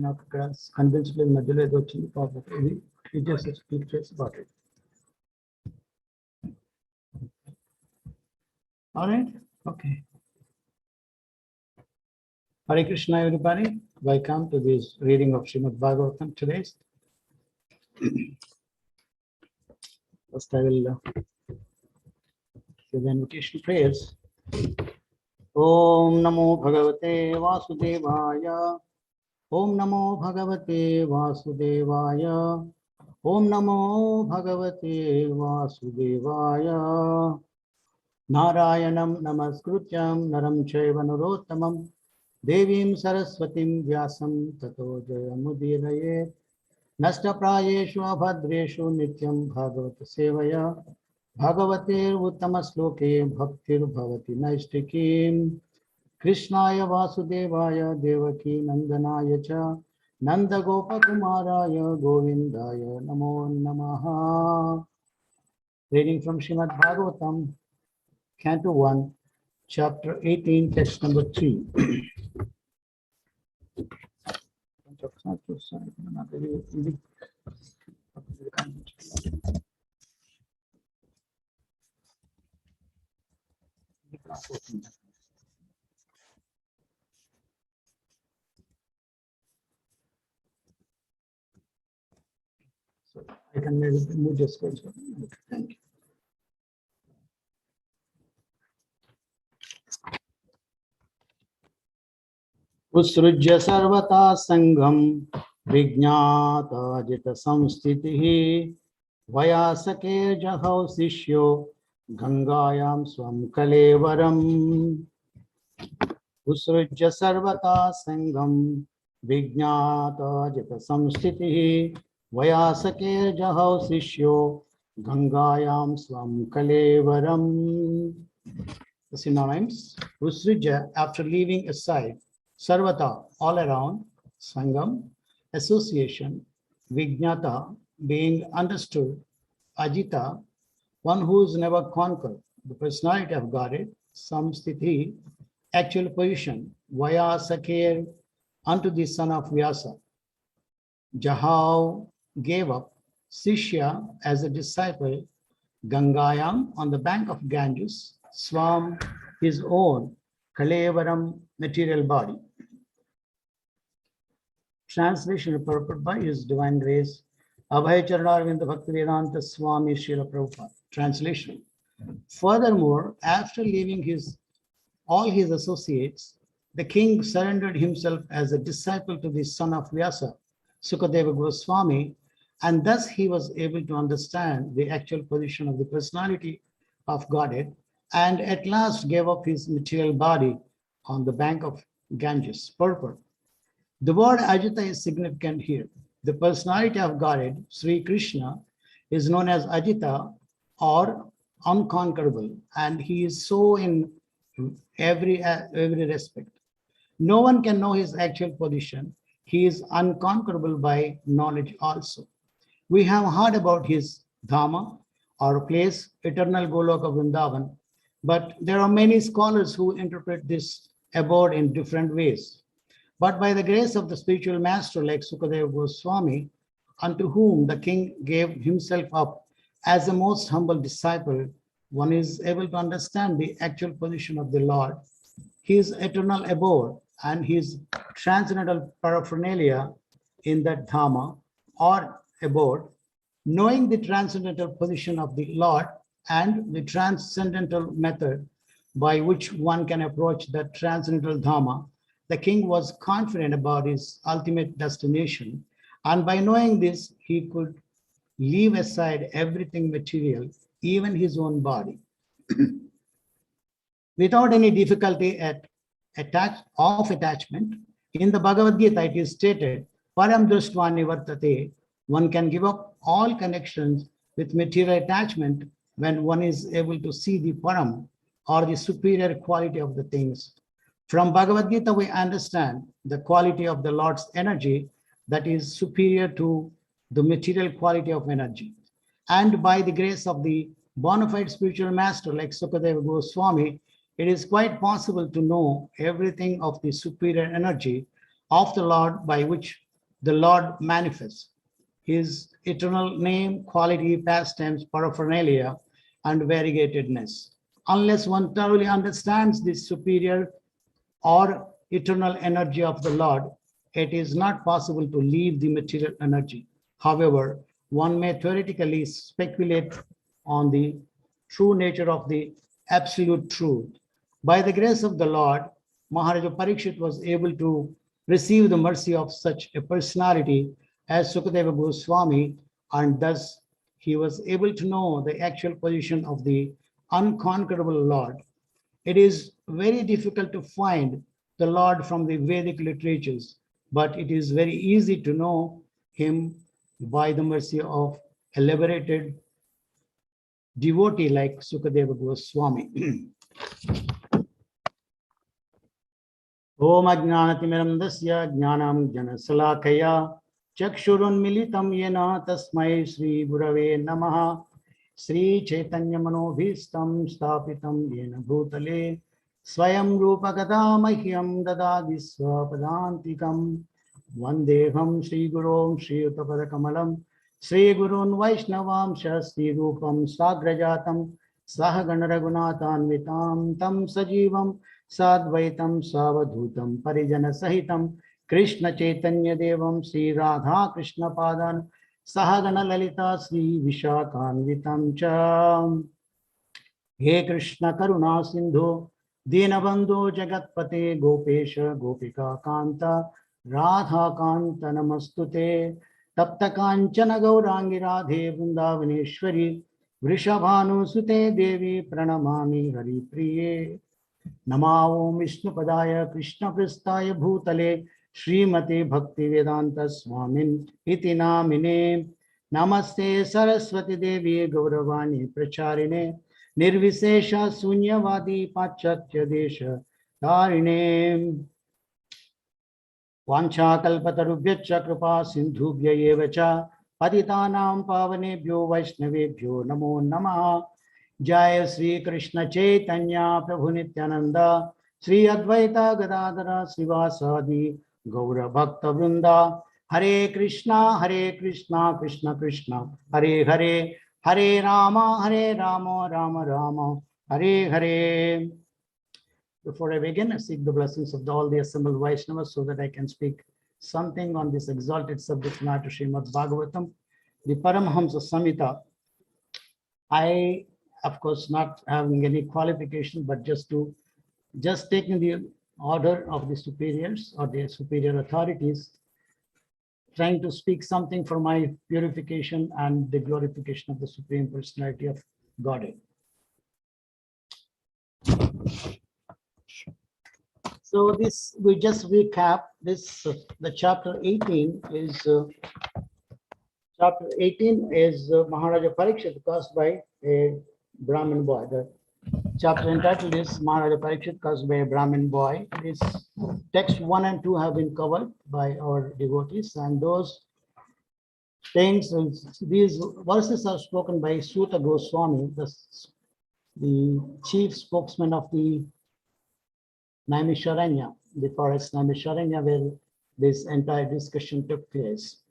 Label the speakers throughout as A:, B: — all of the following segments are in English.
A: నాకు ఇక్కడ కనిపించలేదు, మధ్యలో ఏదో వచ్చింది పాపం. ఇది జస్ట్ క్లిక్ చేసి about it. All right, okay. Hare Krishna, everybody. Welcome to this reading of Srimad Bhagavatam today. First, I will give the invocation prayers. Om Namo Bhagavate Vasudevaya. Om Namo Bhagavate Vasudevaya. Om Namo Bhagavate Vasudevaya. Narayanam Namaskrutyam Naram Chaiva Narottamam Devim Saraswatim Vyasam Tato Jayamudiraye. Nashtaprayeshu abhadreshu nityam bhagavata sevaya. Bhagavatir uttama sloke bhaktir bhavati naistikim. Krishnaya Vasudevaya Devaki Nandanaya cha Nanda Gopakumaraya Govindaya Namo Namaha. Reading from Srimad Bhagavatam, Canto 1, Chapter 18, Text number 3. So I can maybe move this page. Thank you. Usrujya sarvata sangham vijnata jita samstitihi vayasake jahau sishyo gangayam swam kalevaram. Usrujya sarvata sangham vijnata jita samstitihi vayasake jahau sishyo gangayam swam kalevaram. The synonyms: Usrujya, after leaving aside, Sarvata, all around, Sangam, association, Vijnata, being understood, Ajita, one who is never conquered, the personality of Godhead, Samstiti, actual position, Vaya Sakir, unto the son of Vyasa. Jahau, gave up, Sishya, as a disciple, Gangayam, on the bank of Ganges, Swam, his own, Kalevaram, material body. Translation purported by His Divine Grace, Abhay Charanarvinda Bhaktivedanta Swami Srila Prabhupada. Translation. Furthermore, after leaving all his associates, the king surrendered himself as a disciple to the son of Vyasa, Sukadeva Goswami, and thus he was able to understand the actual position of the personality of Godhead, and at last gave up his material body on the bank of Ganges. Purport. The word Ajita is significant here. The personality of Godhead, Sri Krishna, is known as Ajita or unconquerable, and he is so in every respect. No one can know his actual position. He is unconquerable by knowledge also. We have heard about his Dhamma or place, eternal Goloka Vrindavan, but there are many scholars who interpret this abode in different ways. But by the grace of the spiritual master like Sukadeva Goswami, unto whom the king gave himself up as a most humble disciple, one is able to understand the actual position of the Lord, his eternal abode, and his transcendental paraphernalia in that Dhamma or abode. Knowing the transcendental position of the Lord and the transcendental method by which one can approach that transcendental Dhamma, the king was confident about his ultimate destination, and by knowing this, he could leave aside everything material, even his own body. Without any difficulty of attachment. In the Bhagavad Gita, it is stated, Param Drushtva Nivartate, one can give up all connections with material attachment when one is able to see the Param or the superior quality of the things. From Bhagavad Gita, we understand the quality of the Lord's energy that is superior to the material quality of energy. And by the grace of the bona fide spiritual master like Sukadeva Goswami, it is quite possible to know everything of the superior energy of the Lord by which the Lord manifests his eternal name, quality, pastimes, paraphernalia, and variegatedness. Unless one thoroughly understands this superior or eternal energy of the Lord, it is not possible to leave the material energy. However, one may theoretically speculate on the true nature of the absolute truth. By the grace of the Lord, Maharaja Parikshit was able to receive the mercy of such a personality as Sukadeva Goswami, and thus he was able to know the actual position of the unconquerable Lord. It is very difficult to find the Lord from the Vedic literatures, but it is very easy to know him by the mercy of a liberated devotee like Sukadeva Goswami. Om Ajnanatimirandasya Jnanam Janasalakaya Chakshurunmilitam Yena Tasmai Sri Gurave Namaha Sri Chaitanya Manobhistam Stapitam Yena Bhutale Swayam Rupa Gata Mahyam Dadadi Swapadantikam Vandeham Sri Gurum Sri Uttapada Kamalam Sri Gurun Vaishnavam Shasti Rupam Sagrajatam Sahagana Raghunathanvitam Tam Sajivam Sadvaitam Savadhutam Parijana Sahitam Krishna Chaitanya Devam Sri Radha Krishna Padan Sahagana Lalita Sri Vishakhanvitam Cham He Krishna Karuna Sindhu Dinabandhu Jagatpate Gopesha Gopika Kanta Radha Kanta Namastute Tapta Kanchana Gaurangi Radhe Vrindavaneshwari Vrishabhanu Sute Devi Pranamami Hari Priye Namo Vishnu Padaya Krishna Pristaya Bhutale Srimate Bhakti Vedanta Swamin Iti Namine Namaste Saraswati Devi Gauravani Pracharine Nirvisesha Sunyavadi Pachatya Desha Tarine Vancha Kalpatarubhyacha Kripa Sindhubhya Evacha Patitanam Pavanebhyo Vaishnavebhyo Namo Namaha Jaya Sri Krishna Chaitanya Prabhu Nityananda Sri Advaita Gadadara Srivasadi Gaura Bhakta Vrinda Hare Krishna Krishna Krishna Hare Hare Hare Rama Rama Rama Hare Hare. Before I begin, I seek the blessings of all the assembled Vaishnavas so that I can speak something on this exalted subject matter, Srimad Bhagavatam, the Paramhamsa Samhita. I, of course, not having any qualification, but just taking the order of the superiors or the superior authorities, trying to speak something for my purification and the glorification of the Supreme Personality of Godhead. So this, we just recap this, the chapter 18 is Maharaja Parikshit caused by a Brahmin boy. The chapter entitled is Maharaja Parikshit caused by a Brahmin boy. This text 1 and 2 have been covered by our devotees, and those things, these verses are spoken by Suta Goswami, the chief spokesman of the Naimisharanya, the forest Naimisharanya, where this entire discussion took place.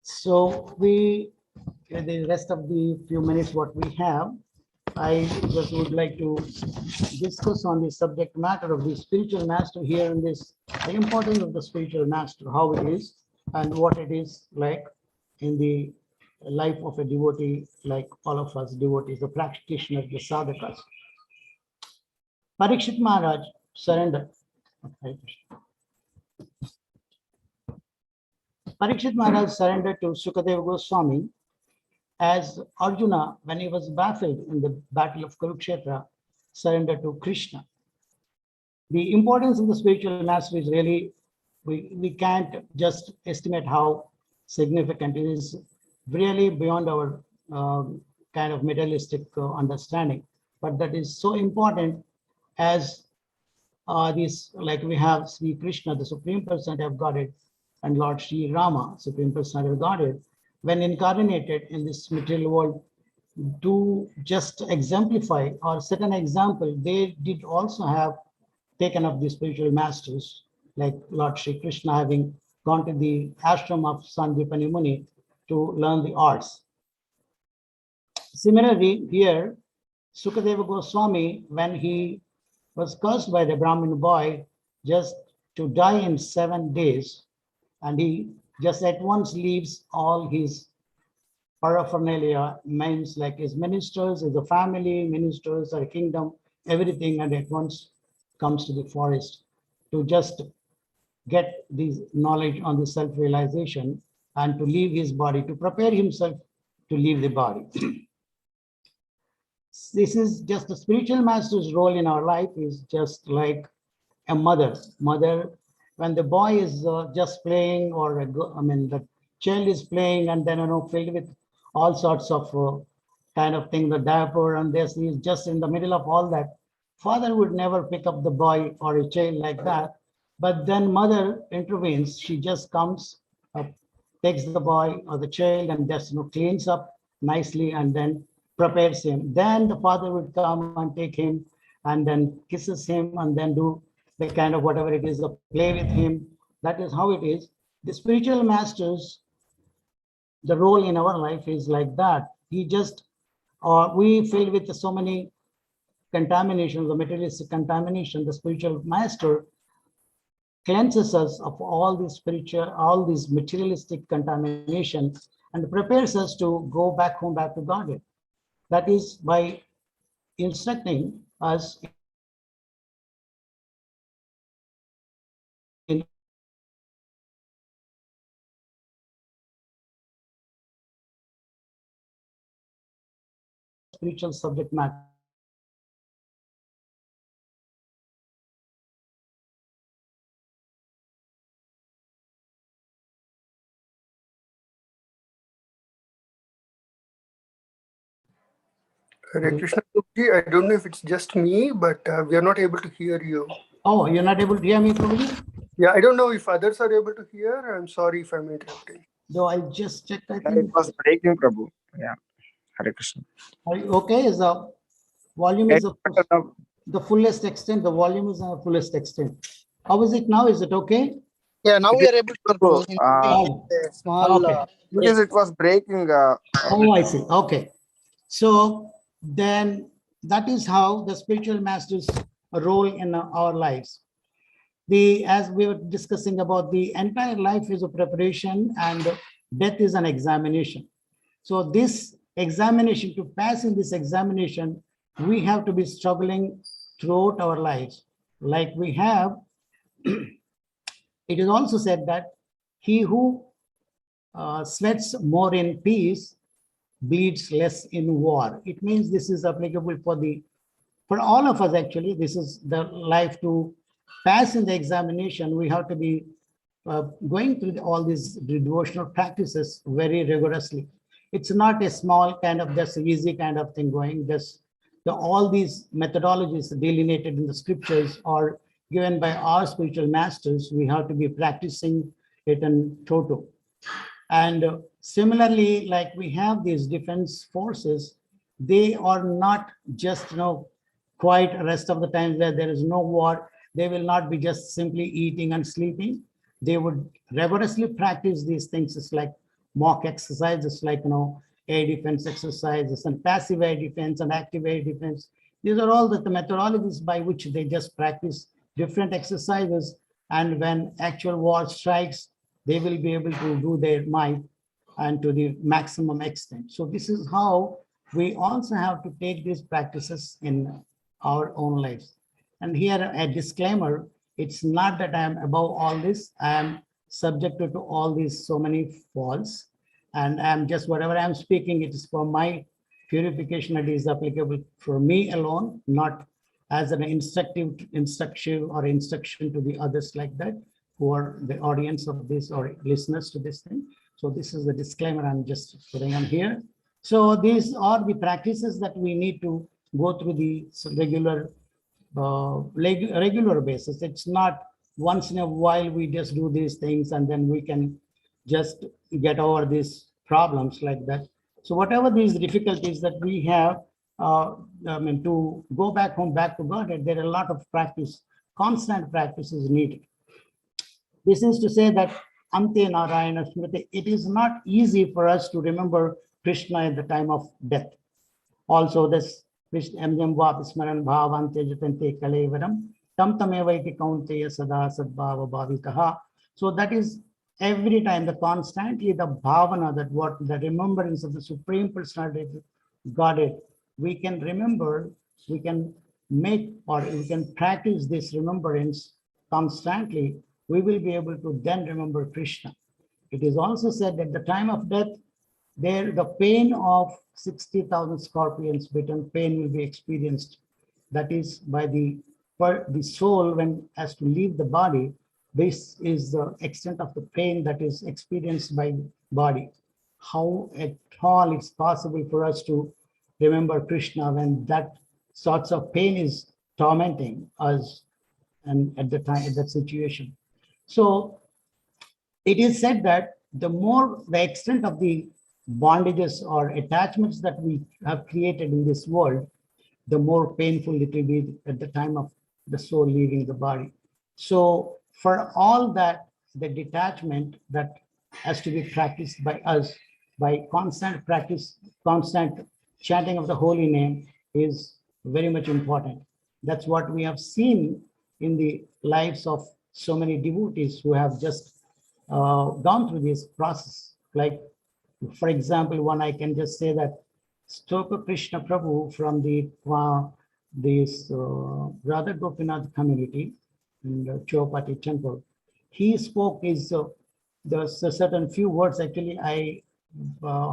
A: So we, in the rest of the few minutes what we have, I just would like to discuss on the subject matter of the spiritual master here in this, the importance of the spiritual master, how it is and what it is like in the life of a devotee, like all of us devotees, the practitioners, the sadhakas. Parikshit Maharaj surrendered. Parikshit Maharaj surrendered to Sukadeva Goswami as Arjuna, when he was baffled in the battle of Kurukshetra, surrendered to Krishna. The importance of the spiritual master is really, we can't just estimate how significant it is, really beyond our kind of materialistic understanding. But that is so important as this, like we have Sri Krishna, the Supreme Personality of Godhead, and Lord Sri Rama, Supreme Personality of Godhead, when incarnated in this material world to just exemplify or set an example, they did also have taken up the spiritual masters like Lord Sri Krishna having gone to the ashram of Sanjipani Muni to learn the arts. Similarly, here, Sukadeva Goswami, when he was cursed by the Brahmin boy just to die in 7 days, and he just at once leaves all his paraphernalia, means like his ministers, his family, ministers, or kingdom, everything, and at once comes to the forest to just get this knowledge on the self-realization and to leave his body, to prepare himself to leave the body. This is just the spiritual master's role in our life is just like a mother. When the boy is just playing, or the child is playing, and then filled with all sorts of kind of thing, the diaper and this, he's just in the middle of all that. Father would never pick up the boy or a child like that, but then mother intervenes. She just comes up, takes the boy or the child, and just cleans up nicely, and then prepares him. Then the father would come and take him, and then kisses him, and then do the kind of whatever it is, the play with him. That is how it is. The spiritual masters, the role in our life is like that. He just, or we filled with so many contamination, the materialistic contamination. The spiritual master cleanses us of all these spiritual, all these materialistic contamination, and prepares us to go back home, back to Godhead. That is by instructing us in spiritual subject matter.
B: Hare Krishna, Prabhuji, I don't know if it's just me, but we are not able to hear you.
A: Oh, you're not able to hear me, Prabhuji?
B: Yeah, I don't know if others are able to hear. I'm sorry if I'm interrupting.
A: Though I just checked, I
C: It
A: think.
C: was breaking, Prabhu. Yeah. Hare Krishna.
A: Are you okay? Is the volume is the fullest extent? The volume is the fullest extent. How is it now? Is it okay?
D: Yeah, now we are able to
C: Prabhu,
D: a small.
A: Okay.
C: because it was breaking.
A: Oh, I see. Okay. So then that is how the spiritual master's role in our lives. As we were discussing about, the entire life is a preparation and death is an examination. So this examination, to pass in this examination, we have to be struggling throughout our lives. Like we have, it is also said that he who sweats more in peace bleeds less in war. It means this is applicable for all of us. Actually, this is the life. To pass in the examination, we have to be going through all these devotional practices very rigorously. It's not a small kind of just easy kind of thing going. Just all these methodologies delineated in the scriptures are given by our spiritual masters. We have to be practicing it in toto. And similarly, like we have these defense forces, they are not just, quiet rest of the time where there is no war. They will not be just simply eating and sleeping. They would rigorously practice these things. It's like mock exercises, like, air defense exercises and passive air defense and active air defense. These are all the methodologies by which they just practice different exercises. And when actual war strikes, they will be able to do their might and to the maximum extent. So this is how we also have to take these practices in our own lives. And here a disclaimer, it's not that I am above all this. I am subjected to all these so many faults. And I'm just, whatever I'm speaking, it is for my purification. It is applicable for me alone, not as an instruction to the others like that, who are the audience of this or listeners to this thing. So this is the disclaimer I'm just putting on here. So these are the practices that we need to go through the regular basis. It's not once in a while we just do these things and then we can just get over these problems like that. So whatever these difficulties that we have, to go back home, back to God, there are a lot of practice, constant practice is needed. This is to say that Ante Narayana Smriti, it is not easy for us to remember Krishna at the time of death. Also, this Smaran Bhavante Jatante Kalevaram, Tam Tamevaiti Kaunteya Sada Sadbhava Bhavikaha. So that is every time constantly the bhavana, that what the remembrance of the Supreme Personality of Godhead, we can remember, we can make or we can practice this remembrance constantly, we will be able to then remember Krishna. It is also said that at the time of death, there the pain of 60,000 scorpions bitten pain will be experienced. That is by the soul when has to leave the body. This is the extent of the pain that is experienced by body. How at all it's possible for us to remember Krishna when that sorts of pain is tormenting us and at the time, at that situation. So it is said that the extent of the bondages or attachments that we have created in this world, the more painful it will be at the time of the soul leaving the body. So for all that, the detachment that has to be practiced by us by constant practice, constant chanting of the holy name is very much important. That's what we have seen in the lives of so many devotees who have just gone through this process. Like, for example, one I can just say that Stoka Krishna Prabhu from this Radha Gopinath community in the Chowpatty temple, he spoke the certain few words. Actually, I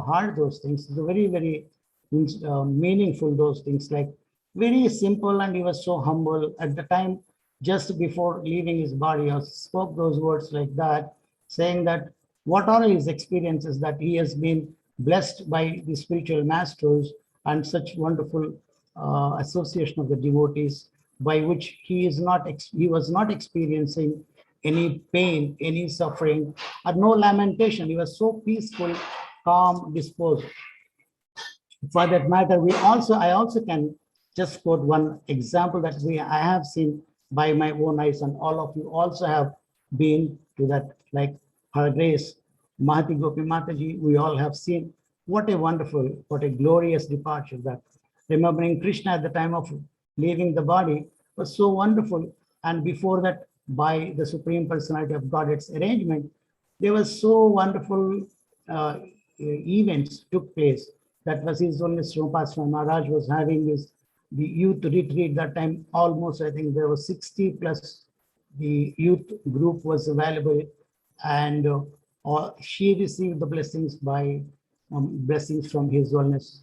A: heard those things. It's very, very meaningful, those things, like very simple, and he was so humble at the time just before leaving his body. He spoke those words like that, saying that what are his experiences, that he has been blessed by the spiritual masters and such wonderful association of the devotees, by which he was not experiencing any pain, any suffering, or no lamentation. He was so peaceful, calm, disposed. For that matter, I also can just quote one example that I have seen by my own eyes, and all of you also have been to that, like Her Grace Mahati Gopi Mataji. We all have seen what a wonderful, what a glorious departure, that remembering Krishna at the time of leaving the body was so wonderful. And before that, by the Supreme Personality of Godhead's arrangement, there was so wonderful events took place. That was His Holiness Srimad Maharaj was having the youth retreat that time. Almost, I think there was 60 plus the youth group was available, and she received the blessings blessings from His Holiness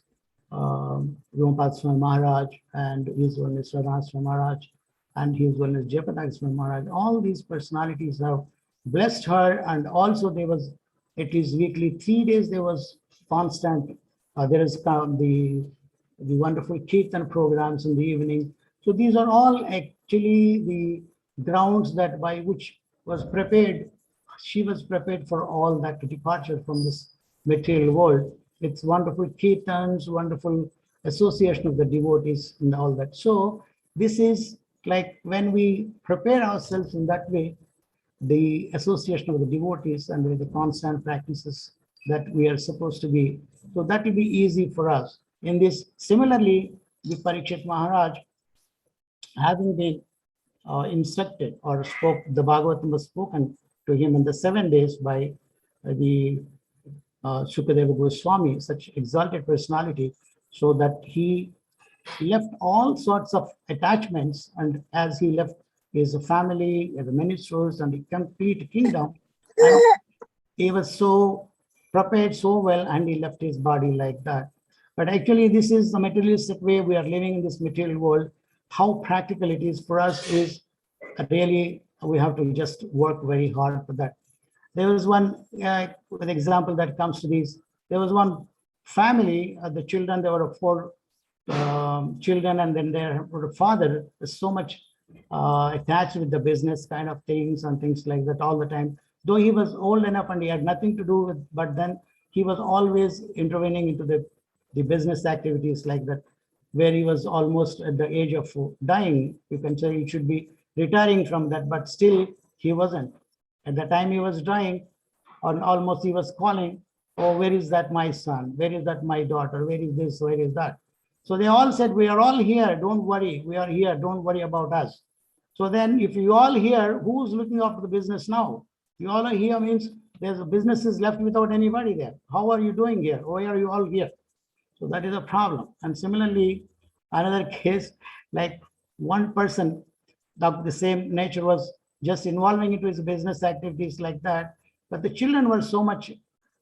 A: Rompat Swami Maharaj and His Holiness Radha Swami Maharaj and His Holiness Jayaprakash Swami Maharaj. All these personalities have blessed her, and also there was at least weekly 3 days there was constant. There is the wonderful Kirtan programs in the evening. So these are all actually the grounds that by which was prepared. She was prepared for all that departure from this material world. It's wonderful Kirtans, wonderful association of the devotees and all that. So this is like when we prepare ourselves in that way, the association of the devotees and with the constant practices that we are supposed to be. So that will be easy for us. In this, similarly, the Parikshit Maharaj, having been instructed or spoke, the Bhagavatam was spoken to him in the 7 days by the Shukadeva Goswami, such exalted personality, so that he left all sorts of attachments, and as he left his family, the ministers, and the complete kingdom, and he was so prepared so well, and he left his body like that. But actually, this is the materialistic way we are living in this material world. How practical it is for us is really, we have to just work very hard for that. There was one example that comes to this. There was one family, the children, there were 4 children, and then their father was so much attached with the business kind of things and things like that all the time. Though he was old enough and he had nothing to do with, but then he was always intervening into the business activities like that, where he was almost at the age of dying. You can say he should be retiring from that, but still he wasn't. At the time he was dying, or almost he was calling, oh, where is that my son? Where is that my daughter? Where is this? Where is that? So they all said, we are all here. Don't worry. We are here. Don't worry about us. So then if you all here, who's looking after the business now? You all are here means there's a business is left without anybody there. How are you doing here? Why are you all here? So that is a problem. And similarly, another case, like one person of the same nature was just involving into his business activities like that. But the children were so much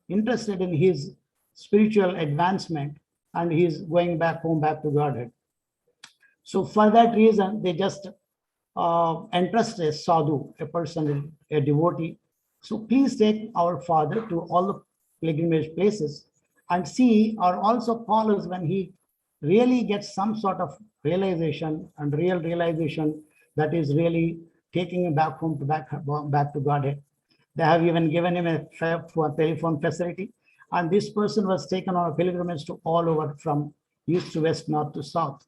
A: interested in his spiritual advancement, and he's going back home, back to Godhead. So for that reason, they just entrust a sadhu, a person, a devotee. So please take our father to all the pilgrimage places and see, or also call us when he really gets some sort of realization and real realization that is really taking him back home to back to Godhead. They have even given him a telephone facility, and this person was taken on a pilgrimage to all over from east to west, north to south.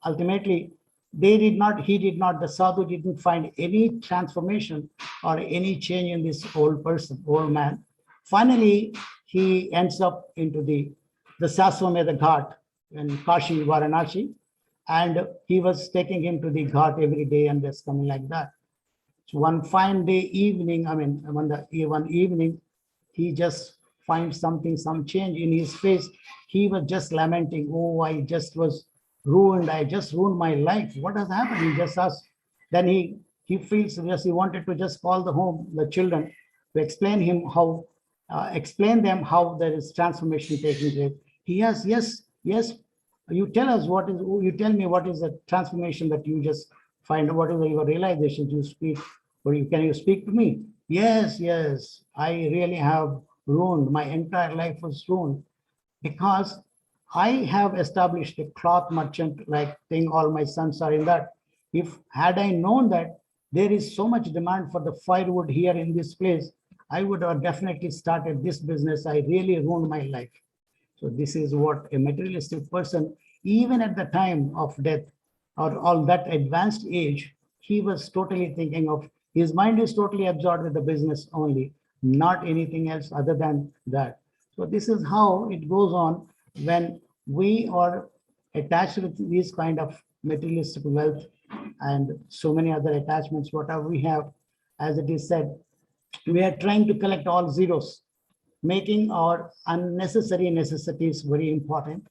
A: Ultimately, he did not, the sadhu didn't find any transformation or any change in this old person, old man. Finally, he ends up into the Saswamedha Ghat in Kashi, Varanasi, and he was taking him to the Ghat every day and just coming like that. So one fine day evening, one evening, he just finds something, some change in his face. He was just lamenting, oh, I just was ruined. I just ruined my life. What has happened? He just asked. Then he feels just he wanted to just call the children to explain them how there is transformation taking place. He has, yes, you tell us you tell me what is the transformation that you just find, what is your realization you speak, or can you speak to me? Yes, I really have ruined, my entire life was ruined because I have established a cloth merchant like thing, all my sons are in that. If had I known that there is so much demand for the firewood here in this place, I would have definitely started this business. I really ruined my life. So this is what a materialistic person, even at the time of death or all that advanced age, he was totally thinking of, his mind is totally absorbed with the business only, not anything else other than that. So this is how it goes on when we are attached with these kind of materialistic wealth and so many other attachments, whatever we have. As it is said, we are trying to collect all zeros, making our unnecessary necessities very important,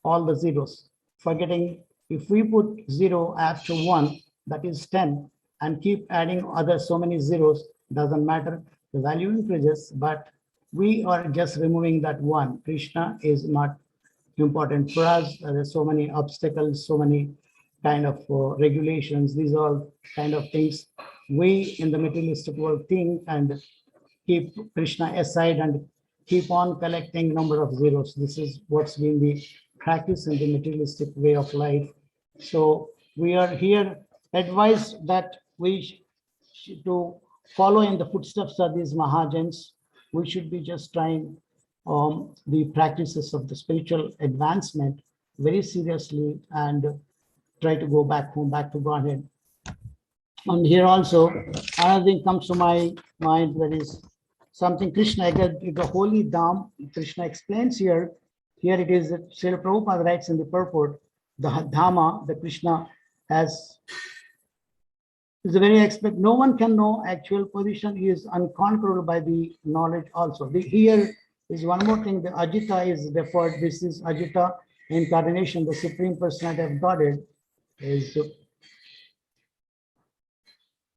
A: all the zeros, forgetting if we put 0 after 1, that is 10, and keep adding other so many zeros, doesn't matter, the value increases, but we are just removing that 1. Krishna is not important for us. There's so many obstacles, so many kind of regulations. These are all kind of things we in the materialistic world think and keep Krishna aside and keep on collecting number of zeros. This is what's been the practice in the materialistic way of life. So we are here advised that we should to follow in the footsteps of these Mahajans. We should be just trying the practices of the spiritual advancement very seriously and try to go back home, back to Godhead. And here also, another thing comes to my mind, that is something Krishna, the holy Dham, Krishna explains here. Here it is that Srila Prabhupada writes in the purport, the Dhamma that Krishna has is a very expect. No one can know actual position. He is unconquerable by the knowledge also. Here is one more thing. The Ajita is referred. This is Ajita incarnation, the Supreme Personality of Godhead is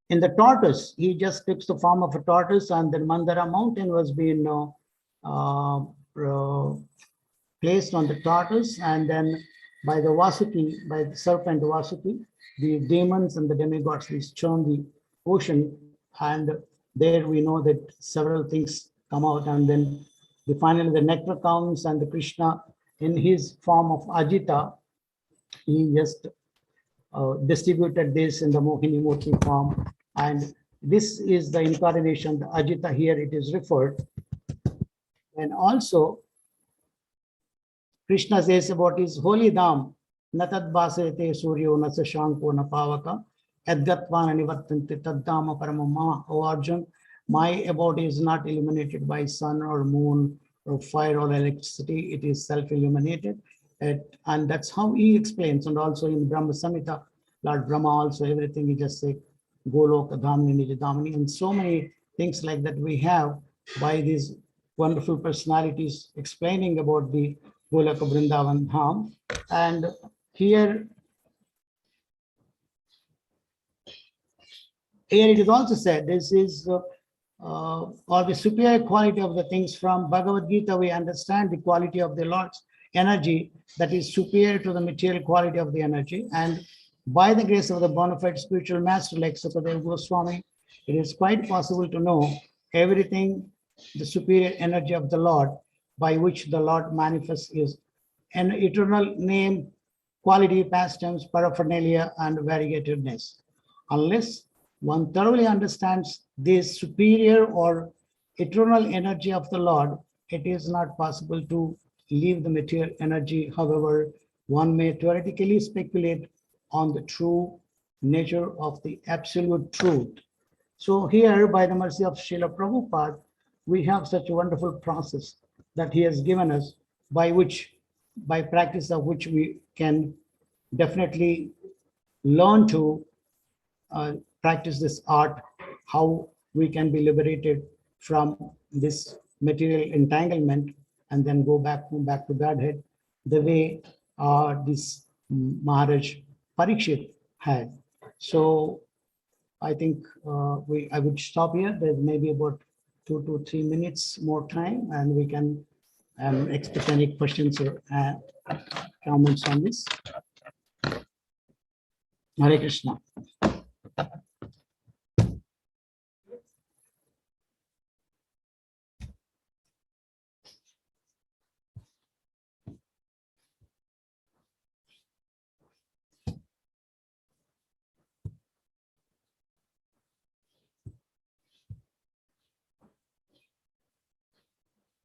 A: in the tortoise. He just takes the form of a tortoise, and then Mandara mountain was being placed on the tortoise, and then by the Vasuki, by the serpent Vasuki, the demons and the demigods, they churn the ocean, and there we know that several things come out, and then finally the nectar comes, and the Krishna in his form of Ajita, he just distributed this in the Mohini Murti form, and this is the incarnation, the Ajita here it is referred. And also Krishna says about his holy Dham, Natad Basete Suryo Nasa Shanko Napavaka, Adgatvan Nivartanti Taddama Paramama, O Arjun, My abode is not illuminated by sun or moon or fire or electricity. It is self-illuminated. And that's how he explains. And also in Brahma Samhita, Lord Brahma also, everything he just said, Goloka Dhamini Nijadhamini, and so many things like that we have by these wonderful personalities explaining about the Golaka Vrindavan Dham. And here it is also said, this is or the superior quality of the things. From Bhagavad Gita, we understand the quality of the Lord's energy that is superior to the material quality of the energy. And by the grace of the bona fide spiritual master like Sukadeva Goswami, it is quite possible to know everything, the superior energy of the Lord, by which the Lord manifests is an eternal name, quality, pastimes, paraphernalia, and variegatedness. Unless one thoroughly understands this superior or eternal energy of the Lord, it is not possible to leave the material energy. However, one may theoretically speculate on the true nature of the absolute truth. So here, by the mercy of Srila Prabhupada, we have such a wonderful process that he has given us, by practice of which we can definitely learn to practice this art, how we can be liberated from this material entanglement and then go back to Godhead, the way this Maharaj Parikshit had. So I think I would stop here. There's maybe about 2 to 3 minutes more time, and we can expect any questions or comments on this. Hare Krishna.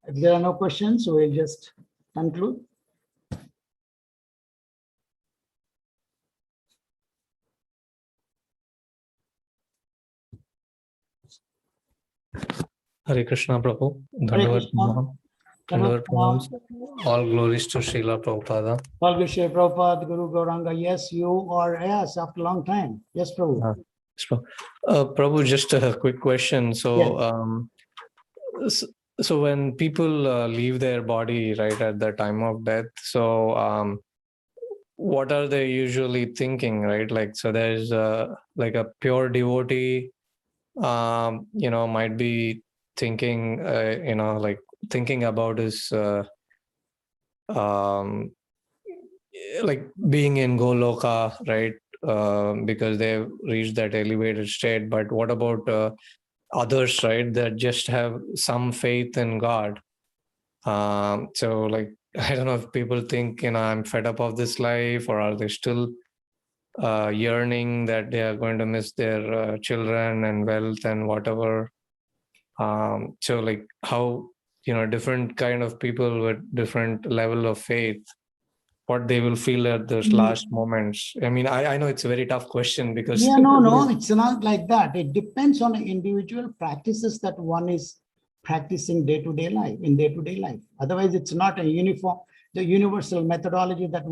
A: If there are no questions, we'll just conclude.
E: Hare Krishna, Prabhu.
A: Hare
E: Dhanyavad
A: Krishna.
E: Pranam. Dhanyavad Pranam. All glories to Srila Prabhupada.
A: All good, Shri Prabhupada, Guru Gauranga. Yes, you are, yes, after a long time. Yes, Prabhu.
E: Yes, Prabhu, just a quick question. So, so when people leave their body right at the time of death, so what are they usually thinking, right? Like, so there's like a pure devotee, might be thinking, like thinking about his like being in Goloka, right? Because they've reached that elevated state. But what about others, right, that just have some faith in God? So like, I don't know if people think, I'm fed up of this life, or are they still yearning that they are going to miss their children and wealth and whatever? So like how, different kind of people with different level of faith, what they will feel at those last moments. I mean, I know it's a very tough question because
A: No, it's not like that. It depends on the individual practices that one is practicing day-to-day life. Otherwise, it's not a the universal methodology that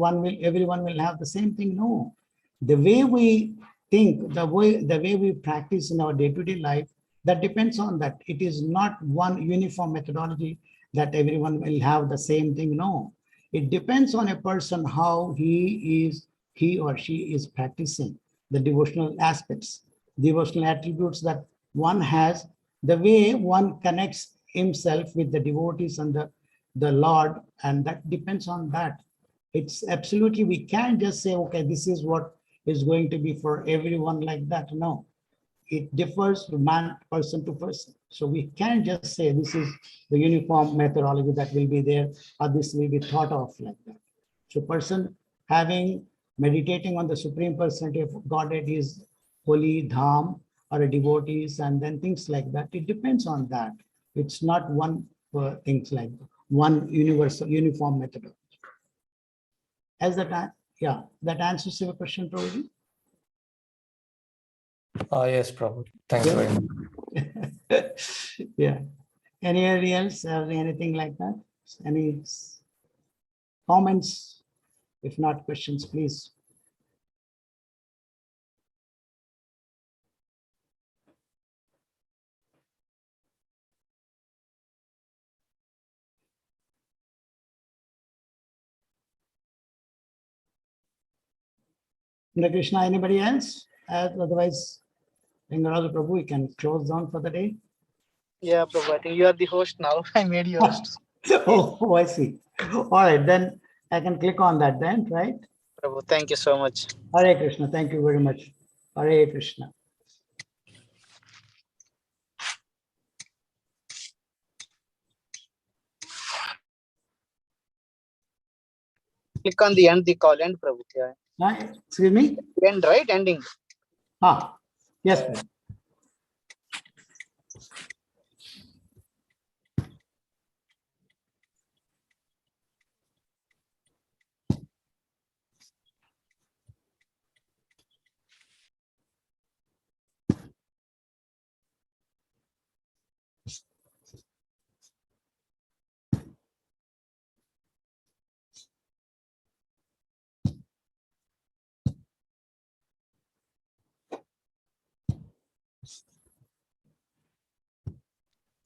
A: everyone will have the same thing. No, the way we think, the way we practice in our day-to-day life, that depends on that. It is not one uniform methodology that everyone will have the same thing. No. It depends on a person how he or she is practicing the devotional aspects, devotional attributes that one has, the way one connects himself with the devotees and the Lord, and that depends on that. It's absolutely, we can't just say, okay, this is what is going to be for everyone like that. No, it differs from person to person. So we can't just say this is the uniform methodology that will be there, or this will be thought of like that. So person meditating on the Supreme Personality of Godhead is holy dham or a devotees, and then things like that. It depends on that. It's not one things like that, one universal uniform methodology. As that, that answers your question, Prabhuji.
E: yes, Prabhu. Thank you very much.
A: Yeah. Anybody else have anything like that? Any comments? If not, questions, please. Hare Krishna, anybody else? Otherwise, Rangaraja Prabhu, we can close down for the day.
D: Yeah, Prabhu. I think you are the host now. I made you host.
A: Oh, I see. All right, then I can click on that then, right?
D: Prabhu, thank you so much.
A: Hare Krishna, thank you very much. Hare Krishna.
D: Click on the end, the call end, Prabhu. Yeah.
A: Excuse me?
D: End, right? Ending.
A: Yes, ma'am.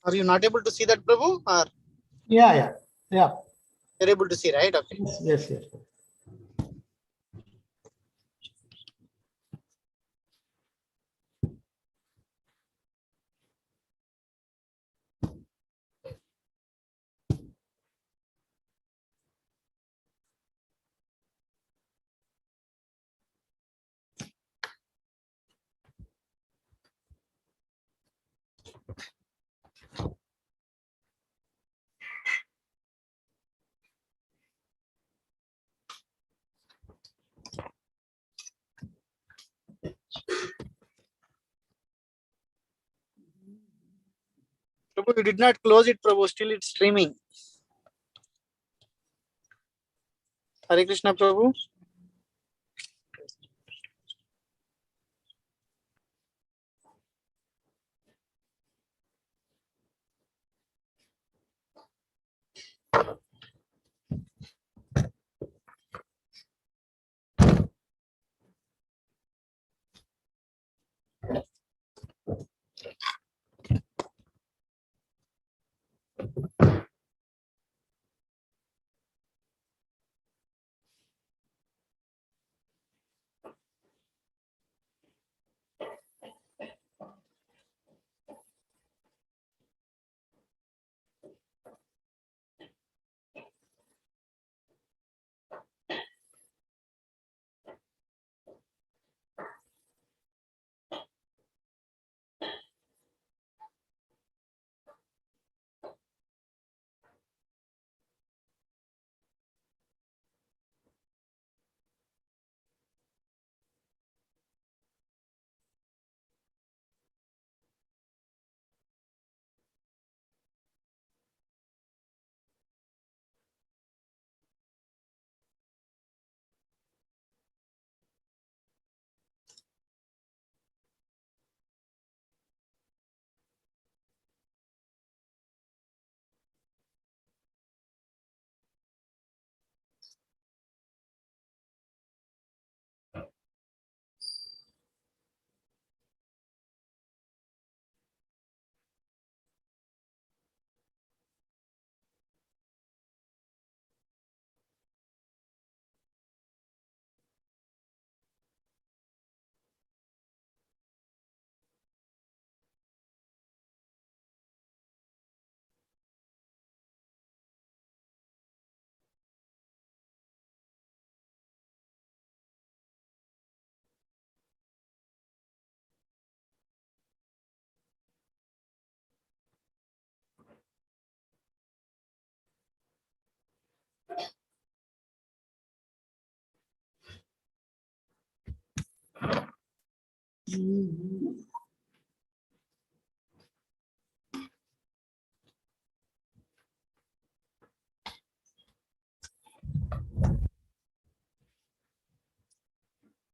D: Are you not able to see that, Prabhu? Or
A: Yeah.
D: you're able to see, right? Okay.
A: Yes.
D: Prabhu, you did not close it, Prabhu. Still it's streaming. Hare Krishna, Prabhu.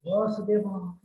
D: Vasudeva.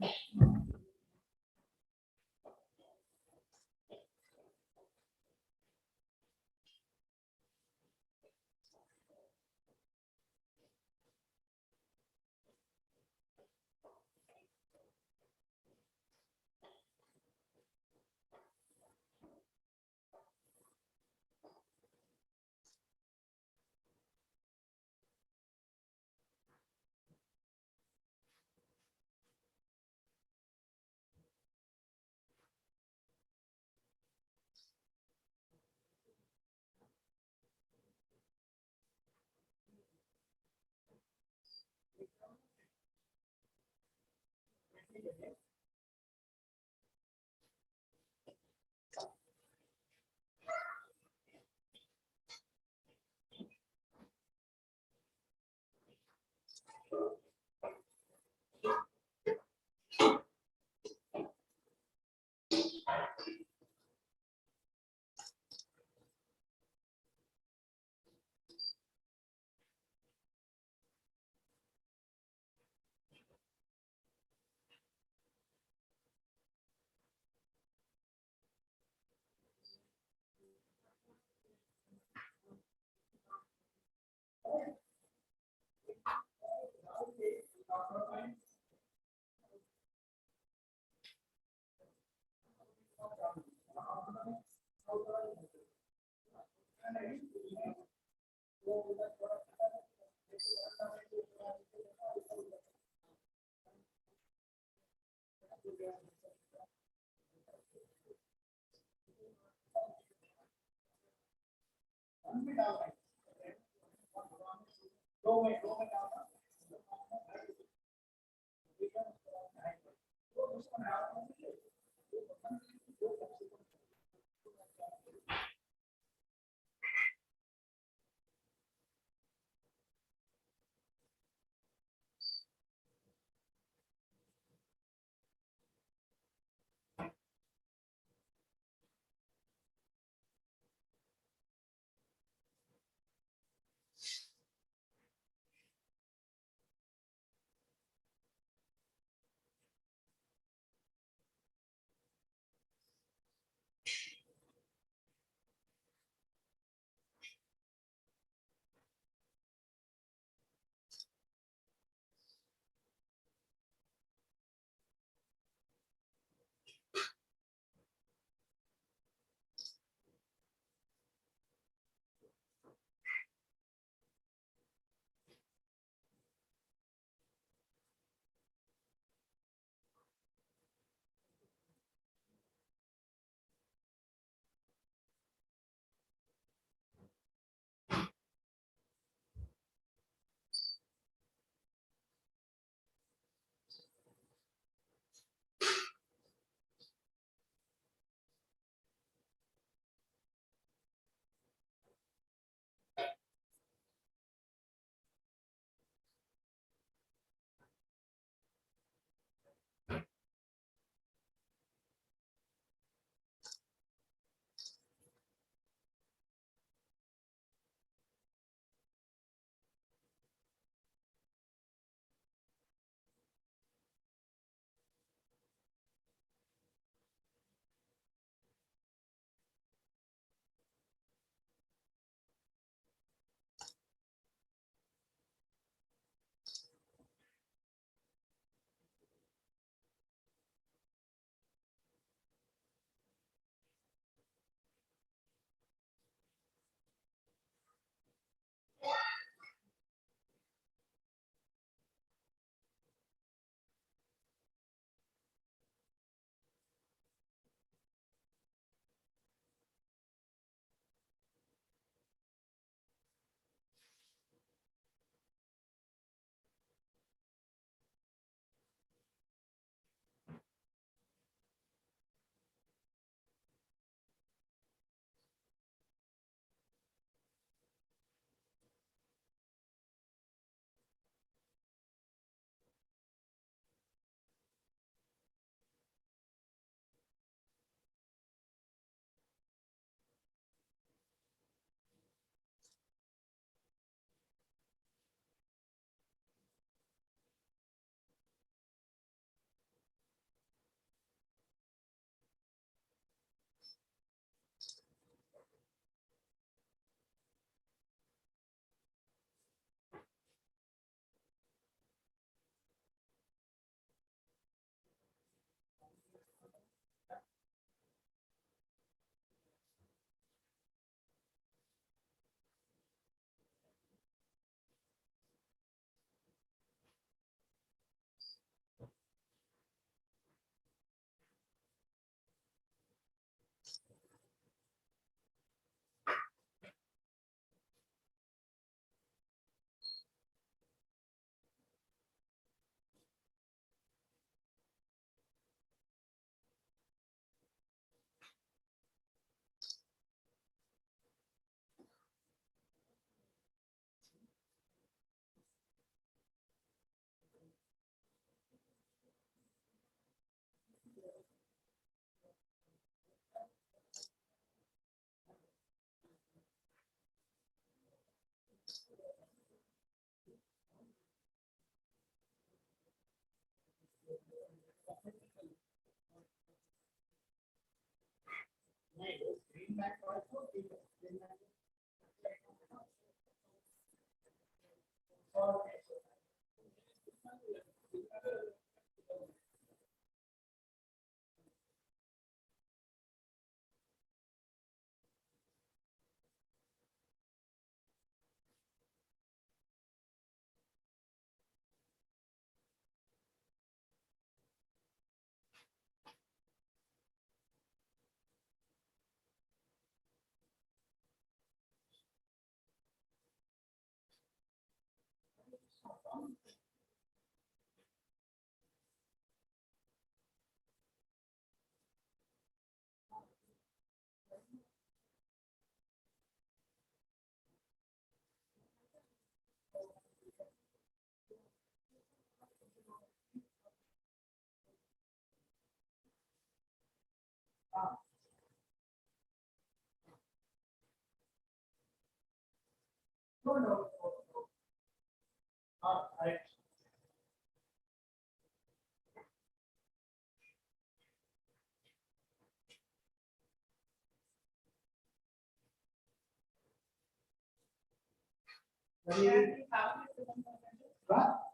A: Right?